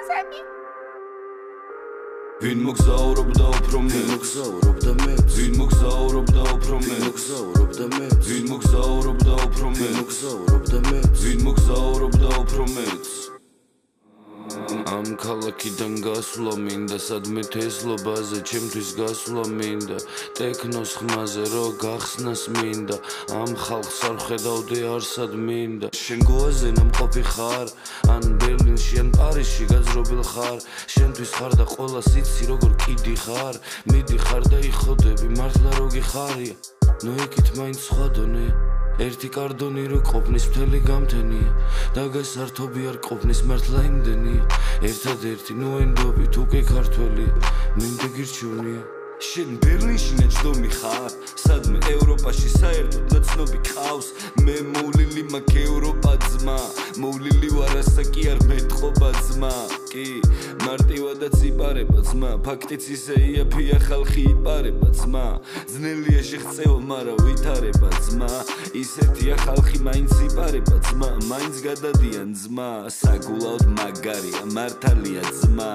კაცები ვინ მოგზაურობდა უფრო მე მოგზაურობდა მე ვინ მოგზაურობდა უფრო მე მოგზაურობდა მე ვინ მოგზაურობდა უფრო მე მოგზაურობდა მე ვინ მოგზაურობდა უფრო მეც ამ ქალაქიდან გასვლა მინდა სადმე თესლობაზე ჩემთვის გასვლა მინდა ტექნოს ხმაზე რო გახსნას მინდა ამ ხალხს არ ხედავდი არსად მინდა შენ გოაზე ნამყოფი ხარ ან ბერლინში ან პარიზში გაძრობილ ხარ შენთვის ხარ და ყველას იცი როგორ კიდი ხარ მიდიხარ და იხოდები მართლა რო გიხარია ნუ იქით მაინც სხვა დონე ერთი კარდონი რო ყოფნის მთელი გამთენია და გასართობი არ ყოფნის მართლა იმდენია ერთადერთი ნუ ენდობით უკვე ქართველია მინდა გირჩევნია შენ ბერლინში ნაჯდომი ხარ სადმე ევროპაში საერთოდ ნაცნობი ყავს მე მოვლილი მაგ ევროპა ძმა მოვლილი ვარ ასაკი არ მეტყობა ძმა კი მარტივადაც იპარება ძმა ფაქტიც ისე იაფია ხალხი იპარება ძმა ძნელია შეღწევა მარა ვითარება ძმა ისეთია ხალხი მაინც იპარება ძმა მაინც გადადიან ძმა საგულაოდ მაგარია მართალია ძმა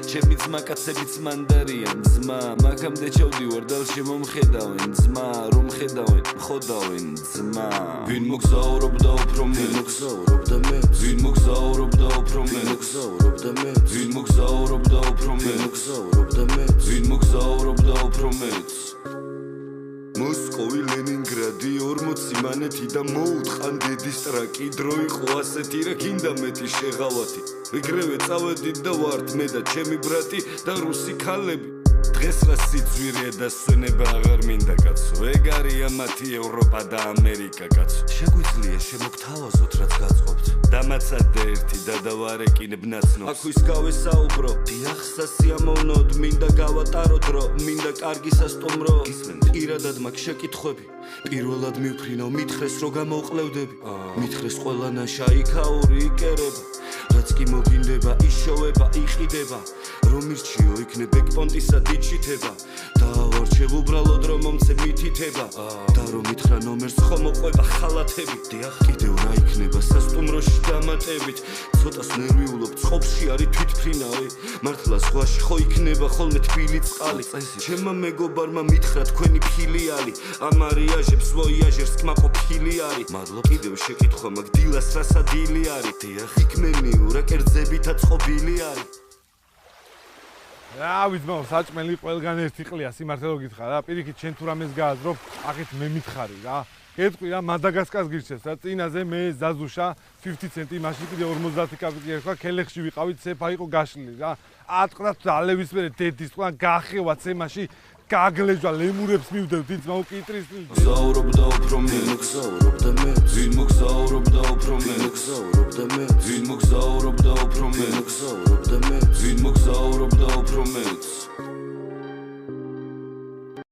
ჩემი ძმა კაცებიც მანდარიან ძმა მაგამდე ჩავდივარ დალში მომხედავენ ძმა რომ ხედავენ ხოდავენ ძმა ვინ მოგზაურობდა უფრო მე მოგზაურობდა მე ვინ მოგზაურობდა უფრო მე მოგზაურობდა მე ვინ მოგზაურობდა უფრო მე მოგზაურობდა მე ვინ მოგზაურობდა უფრო მეც მოსკოვი ლენინგრადი 40 მანეთი და მოუტყან დედის ტრაკი დრო იყო ასეთი რა გინდა მეტი შეღავათი ეგრევე წავედით და ვართ მე და ჩემი ბრატი და რუსი ქალები დღეს რა სიძვირეა და სვენება აღარ მინდა კაცო ეგ არია მათი ევროპა და ამერიკა კაცო შეგვიძლია შემოგთავაზოთ რაც გაწყობთ დამაცადე ერთი და დავარეკინებ ნაცნობს აქვის გავესაუბრო დიახ სასიამოვნოდ მინდა გავატაროთ რო მინდა კარგი სასტუმრო პირადად მაქვს შეკითხვები პირველად მივფრინავ მითხრეს რო გამოვყლევდები მითხრეს ყველა ნაშა იქაური იკერება რაც კი მოგინდება იშოვება იყიდება რომ მირჩიო იქნებ ეკპონტისა დიჩითება დავარჩევ უბრალოდ რომ მომცე მითითება და რომ მითხრა ნომერს ხომ მოყვება ხალათები დიახ კიდევ რა იქნება სასტუმროში დამატებით ცოტას ნერვიულობ წყობში არის თვითფრინავი მართლა ზღვაში ხო იქნება ხოლმე თბილი წყალი ჩემმა მეგობარმა მითხრა თქვენი ფილიალი ამარიაჟებს ვოიაჟერს კმაყო ფილიალი მადლობ კიდევ შეკითხვა მაგ დილას რასადილი არის დიახ იქმენიურა კერძებითა წყობილი არის რა ვიცმაო საჭმელი ყველგან ერთი ყლია სიმართლე რომ გითხრა რა პირიქით შენ თუ რამეს გააზრობ აქეთ მე მითხარი რა გეტყვი რა მადაგასკარს გირჩეს რა წინაზე მე ზაზუშა 50 ცენტი მაშინ კიდე 50 კაპიტი ერქვა ქელეხში ვიყავით ცეფა იყო გაშლილი რა ატყდა ალევის მერე დედის თქვა გახევა ცემაში გაგლეჯვა ლემურებს მივდევთ იცმაო კიტრის მოგზაურობდა უფრო მე მოგზაურობდა მე ვინ მოგზაურობდა უფრო მე მოგზაურობდა მე ვინ მოგზაურობდა უფრო მე მოგზაურობდა მე ვინ მოგზაურობდა უფრო მეც